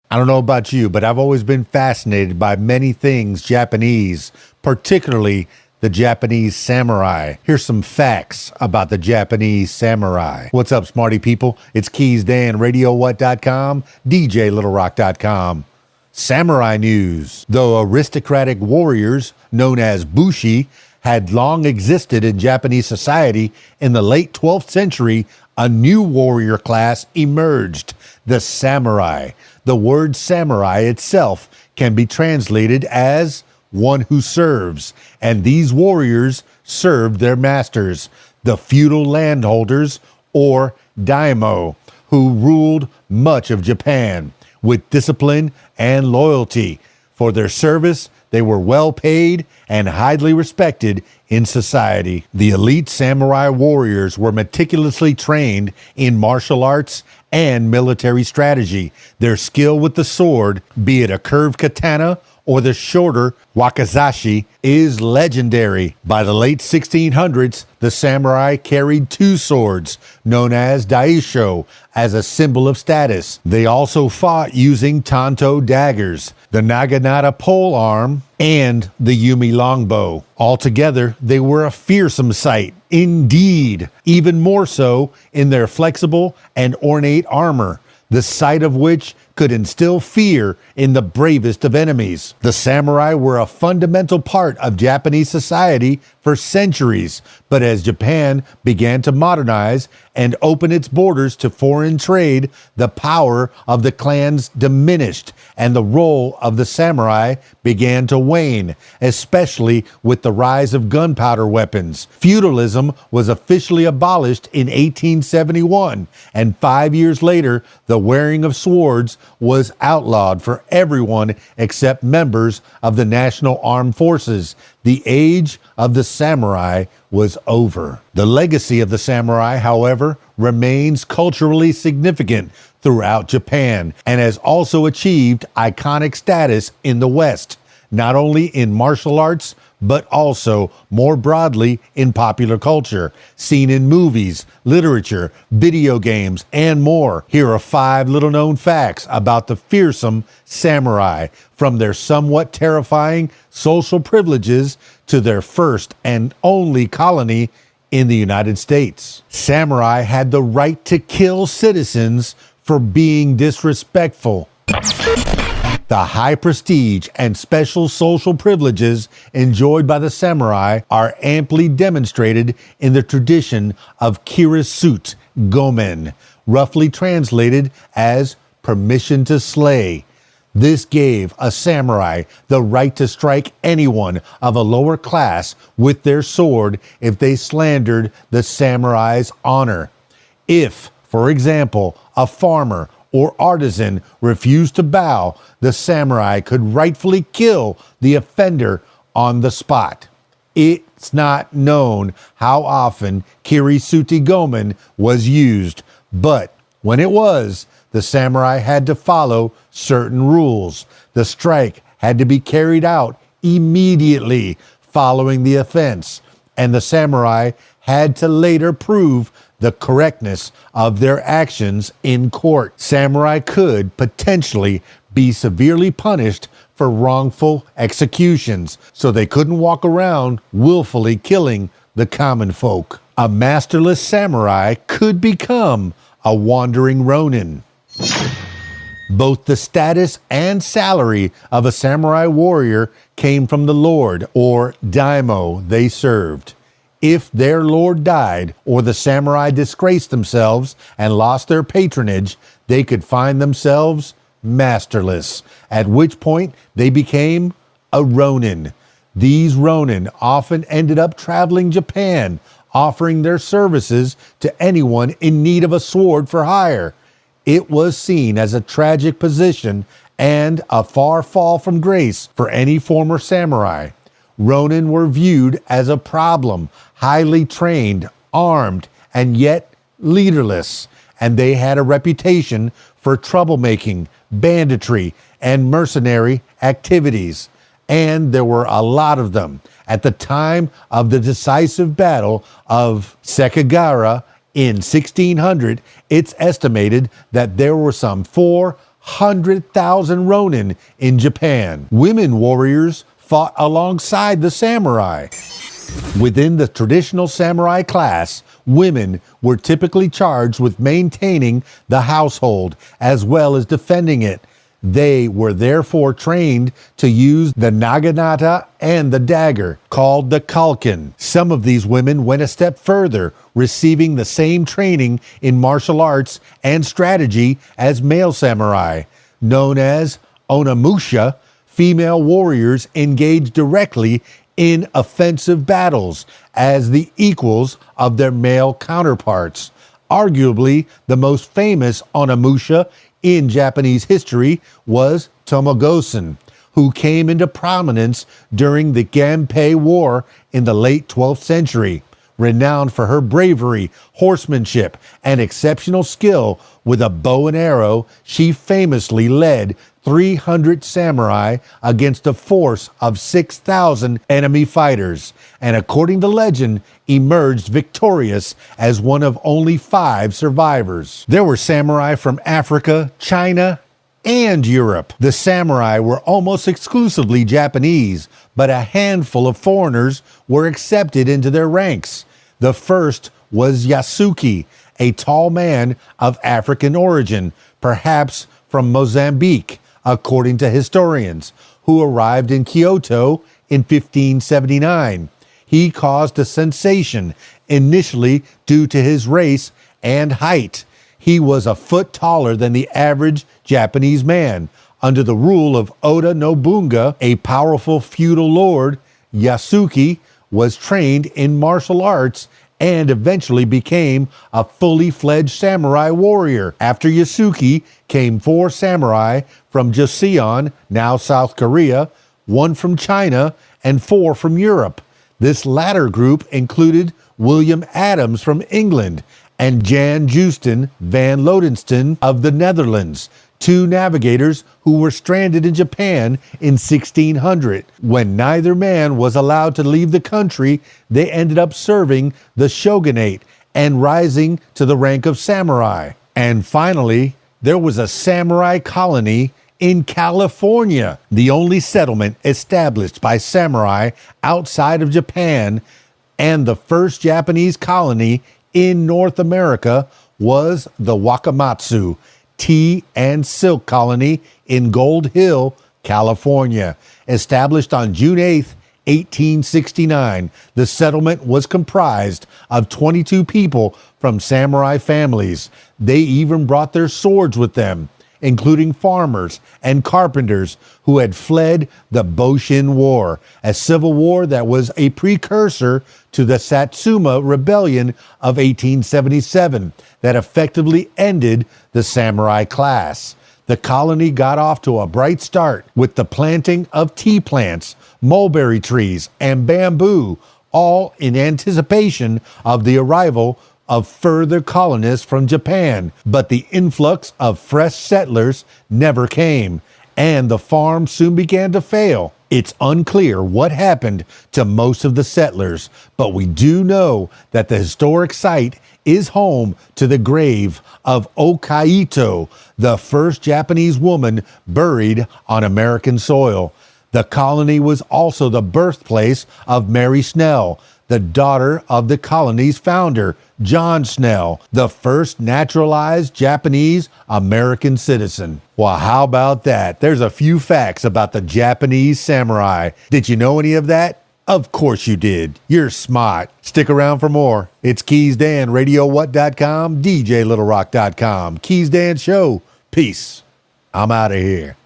I don't know about you, but I've always been fascinated by many things Japanese, particularly the Japanese samurai. Here's some facts about the Japanese samurai. What's up, smarty people? It's KeysDAN, RadioWhat.com, DJLittleRock.com. Samurai news. Though aristocratic warriors, known as bushi, had long existed in Japanese society, in the late 12th century, a new warrior class emerged, the samurai. The word samurai itself can be translated as one who serves, and these warriors served their masters, the feudal landholders, or daimyo, who ruled much of Japan with discipline and loyalty. For their service, they were well paid and highly respected in society. The elite samurai warriors were meticulously trained in martial arts and military strategy. Their skill with the sword, be it a curved katana or the shorter wakizashi, is legendary. By the late 1600s, the samurai carried two swords, known as daisho, as a symbol of status. They also fought using tanto daggers, the naginata pole arm, and the yumi longbow. Altogether, they were a fearsome sight. Indeed, even more so in their flexible and ornate armor, the sight of which could instill fear in the bravest of enemies. The samurai were a fundamental part of Japanese society for centuries, but as Japan began to modernize and open its borders to foreign trade, the power of the clans diminished and the role of the samurai began to wane, especially with the rise of gunpowder weapons. Feudalism was officially abolished in 1871, and 5 years later, the wearing of swords was outlawed for everyone except members of the National Armed Forces. The age of the samurai was over. The legacy of the samurai, however, remains culturally significant throughout Japan and has also achieved iconic status in the West, not only in martial arts, but also more broadly in popular culture, seen in movies, literature, video games, and more. Here are 5 little-known facts about the fearsome samurai, from their somewhat terrifying social privileges to their first and only colony in the United States. Samurai had the right to kill citizens for being disrespectful. The high prestige and special social privileges enjoyed by the samurai are amply demonstrated in the tradition of kirisute gomen, roughly translated as permission to slay. This gave a samurai the right to strike anyone of a lower class with their sword if they slandered the samurai's honor. If, for example, a farmer or artisan refused to bow, the samurai could rightfully kill the offender on the spot. It's not known how often kirisute gomen was used, but when it was, the samurai had to follow certain rules. The strike had to be carried out immediately following the offense, and the samurai had to later prove the correctness of their actions in court. Samurai could potentially be severely punished for wrongful executions, so they couldn't walk around willfully killing the common folk. A masterless samurai could become a wandering ronin. Both the status and salary of a samurai warrior came from the lord or daimyo they served. If their lord died or the samurai disgraced themselves and lost their patronage, they could find themselves masterless, at which point they became a ronin. These ronin often ended up traveling Japan, offering their services to anyone in need of a sword for hire. It was seen as a tragic position and a far fall from grace for any former samurai. Ronin were viewed as a problem, highly trained, armed, and yet leaderless, and they had a reputation for troublemaking, banditry, and mercenary activities. And there were a lot of them. At the time of the decisive battle of Sekigahara in 1600, it's estimated that there were some 400 100,000 Ronin in Japan. Women warriors fought alongside the samurai. Within the traditional samurai class, women were typically charged with maintaining the household as well as defending it. They were therefore trained to use the naginata and the dagger, called the kalkin. Some of these women went a step further, receiving the same training in martial arts and strategy as male samurai. Known as onamusha, female warriors engaged directly in offensive battles as the equals of their male counterparts. Arguably, the most famous onamusha in Japanese history was Tomogosen, who came into prominence during the Genpei War in the late 12th century. Renowned for her bravery, horsemanship, and exceptional skill with a bow and arrow, she famously led 300 samurai against a force of 6,000 enemy fighters, and according to legend, emerged victorious as one of only 5 survivors. There were samurai from Africa, China, and Europe. The samurai were almost exclusively Japanese, but a handful of foreigners were accepted into their ranks. The first was Yasuke, a tall man of African origin, perhaps from Mozambique, according to historians, who arrived in Kyoto in 1579. He caused a sensation, initially due to his race and height. He was a foot taller than the average Japanese man. Under the rule of Oda Nobunaga, a powerful feudal lord, Yasuke was trained in martial arts and eventually became a fully fledged samurai warrior. After Yasuke came 4 samurai from Joseon, now South Korea, 1 from China, and 4 from Europe. This latter group included William Adams from England and Jan Justin van Lodensten of the Netherlands, 2 navigators who were stranded in Japan in 1600. When neither man was allowed to leave the country, they ended up serving the shogunate and rising to the rank of samurai. And finally, there was a samurai colony in California, the only settlement established by samurai outside of Japan, and the first Japanese colony in North America was the Wakamatsu Tea and Silk Colony in Gold Hill, California. Established on June 8th, 1869, the settlement was comprised of 22 people from samurai families. They even brought their swords with them, including farmers and carpenters who had fled the Boshin War, a civil war that was a precursor to the Satsuma Rebellion of 1877 that effectively ended the samurai class. The colony got off to a bright start with the planting of tea plants, mulberry trees, and bamboo, all in anticipation of the arrival of further colonists from Japan. But the influx of fresh settlers never came, and the farm soon began to fail. It's unclear what happened to most of the settlers, but we do know that the historic site is home to the grave of Okaito, the first Japanese woman buried on American soil. The colony was also the birthplace of Mary Snell, the daughter of the colony's founder, John Snell, the first naturalized Japanese American citizen. Well, how about that? There's a few facts about the Japanese samurai. Did you know any of that? Of course you did. You're smart. Stick around for more. It's KeysDAN, RadioWhat.com, DJLittleRock.com. KeysDAN Show. Peace. I'm out of here.